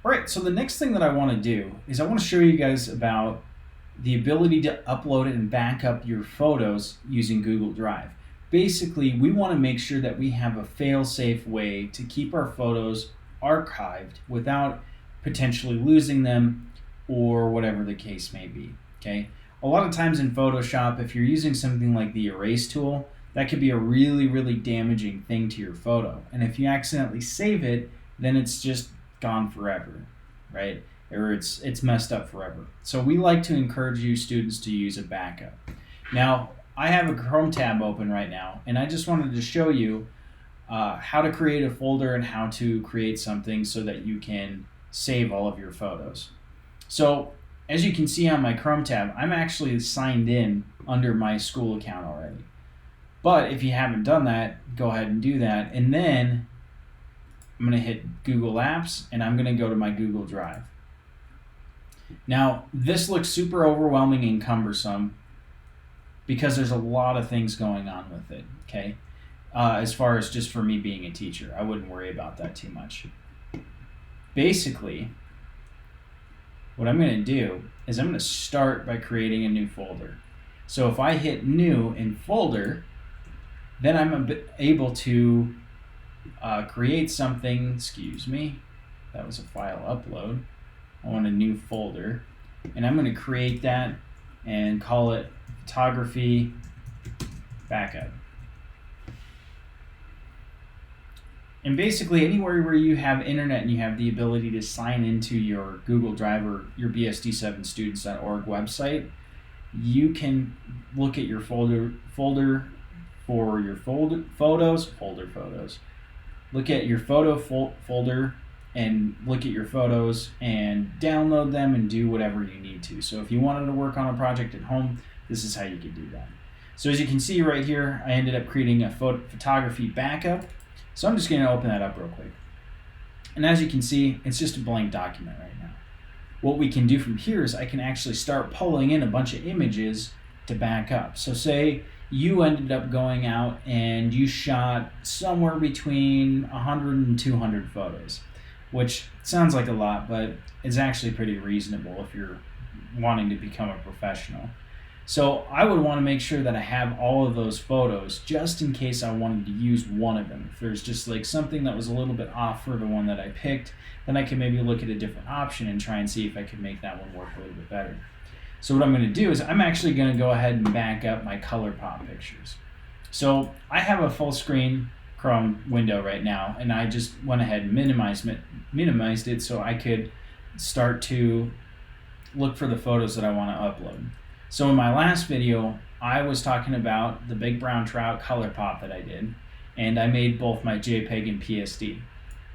All right, so the next thing that I want to do is I want to show you guys about the ability to upload and back up your photos using Google Drive. Basically, we want to make sure that we have a fail-safe way to keep our photos archived without potentially losing them or whatever the case may be, okay? A lot of times in Photoshop, if you're using something like the erase tool, that could be a really, really damaging thing to your photo. And if you accidentally save it, then it's just gone forever, right? Or it's messed up forever. So we like to encourage you students to use a backup. Now, I have a Chrome tab open right now, and I just wanted to show you how to create a folder and how to create something so that you can save all of your photos. So as you can see on my Chrome tab, I'm actually signed in under my school account already. But if you haven't done that, go ahead and do that. And then I'm going to hit Google Apps, and I'm going to go to my Google Drive. Now, this looks super overwhelming and cumbersome because there's a lot of things going on with it, okay? As far as just for me being a teacher, I wouldn't worry about that too much. Basically, what I'm going to do is I'm going to start by creating a new folder. So if I hit New in Folder, then I'm able to create something, excuse me, that was a file upload. I want a new folder, and I'm going to create that and call it Photography Backup. And basically anywhere where you have internet and you have the ability to sign into your Google Drive or your bsd7students.org website, you can look at your folder for your photos. Look at your photo folder and look at your photos and download them and do whatever you need to. So if you wanted to work on a project at home, this is how you could do that. So as you can see right here, I ended up creating a photography backup. So I'm just going to open that up real quick. And as you can see, it's just a blank document right now. What we can do from here is I can actually start pulling in a bunch of images to back up. So say you ended up going out and you shot somewhere between 100 and 200 photos, which sounds like a lot, but it's actually pretty reasonable if you're wanting to become a professional. So I would want to make sure that I have all of those photos just in case I wanted to use one of them. If there's just like something that was a little bit off for the one that I picked, then I can maybe look at a different option and try and see if I can make that one work a little bit better. So what I'm going to do is I'm actually going to go ahead and back up my ColourPop pictures. So I have a full screen Chrome window right now, and I just went ahead and minimized it so I could start to look for the photos that I want to upload. So in my last video, I was talking about the big brown trout ColourPop that I did, and I made both my JPEG and PSD.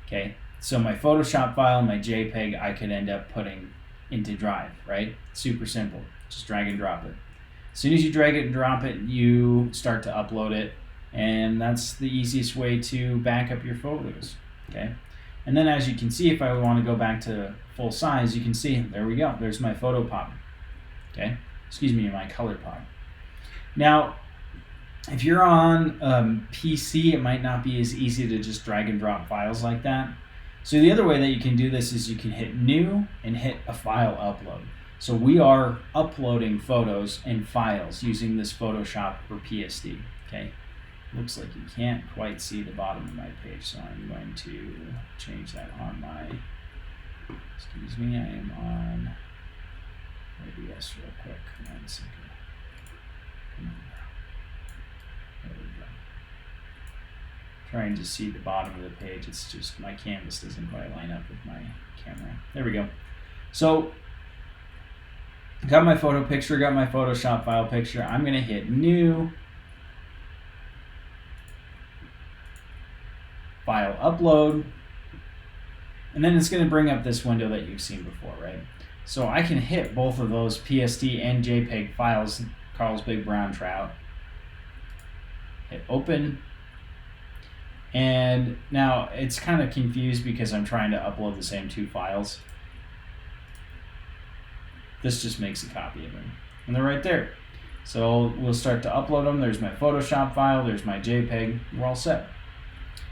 Okay, so my Photoshop file and my JPEG I could end up putting into Drive, right? Super simple, just drag and drop it. As soon as you drag it and drop it, you start to upload it, and that's the easiest way to back up your photos, okay? And then as you can see, if I want to go back to full size, you can see, there we go, there's my Photopop, okay? Excuse me, my ColourPop. Now, if you're on PC, it might not be as easy to just drag and drop files like that. So the other way that you can do this is you can hit New and hit a file upload. So we are uploading photos and files using this Photoshop or PSD, okay? Looks like you can't quite see the bottom of my page, so I'm going to change that on my, excuse me, I am on OBS real quick. 1 second. Come on. There we go. Trying to see the bottom of the page. It's just my canvas doesn't quite line up with my camera. There we go. So got my photo picture, got my Photoshop file picture. I'm going to hit New, File Upload, and then it's going to bring up this window that you've seen before, right? So I can hit both of those PSD and JPEG files, Carl's Big Brown Trout, hit Open, and now it's kind of confused because I'm trying to upload the same two files. This just makes a copy of them, and they're right there. So we'll start to upload them. There's my Photoshop file, there's my JPEG, we're all set.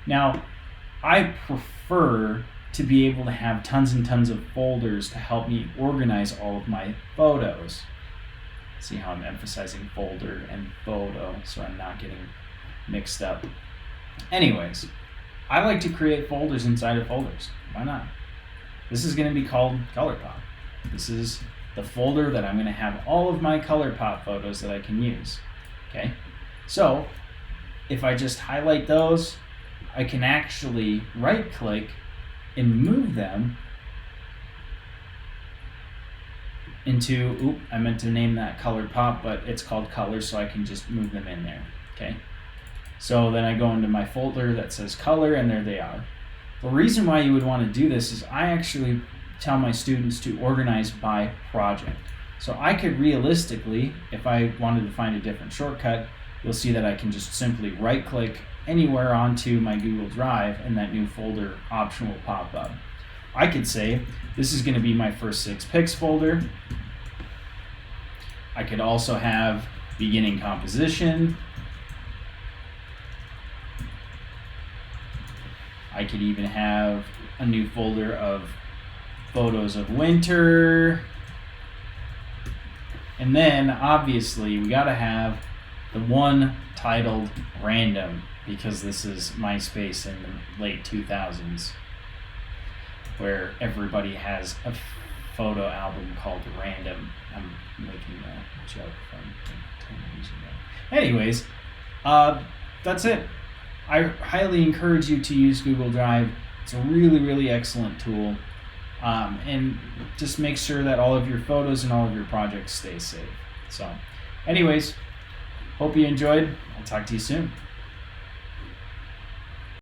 Now, I prefer to be able to have tons and tons of folders to help me organize all of my photos. See how I'm emphasizing folder and photo so I'm not getting mixed up. Anyways, I like to create folders inside of folders. Why not? This is going to be called ColourPop. This is the folder that I'm going to have all of my ColourPop photos that I can use. Okay? So, if I just highlight those, I can actually right click and move them into, I meant to name that ColourPop, but it's called Color, so I can just move them in there. Okay? So then I go into my folder that says Color, and there they are. The reason why you would want to do this is I actually tell my students to organize by project. So I could realistically, if I wanted to find a different shortcut, you'll see that I can just simply right click anywhere onto my Google Drive and that new folder option will pop up. I could say this is going to be my first 6 pics folder. I could also have beginning composition. I could even have a new folder of photos of winter. And then obviously we gotta have the one titled random, because this is MySpace in the late 2000s where everybody has a photo album called Random. I'm making a joke from 10 years ago. Anyways, that's it. I highly encourage you to use Google Drive. It's a really, really excellent tool. And just make sure that all of your photos and all of your projects stay safe. So, anyways, hope you enjoyed. I'll talk to you soon.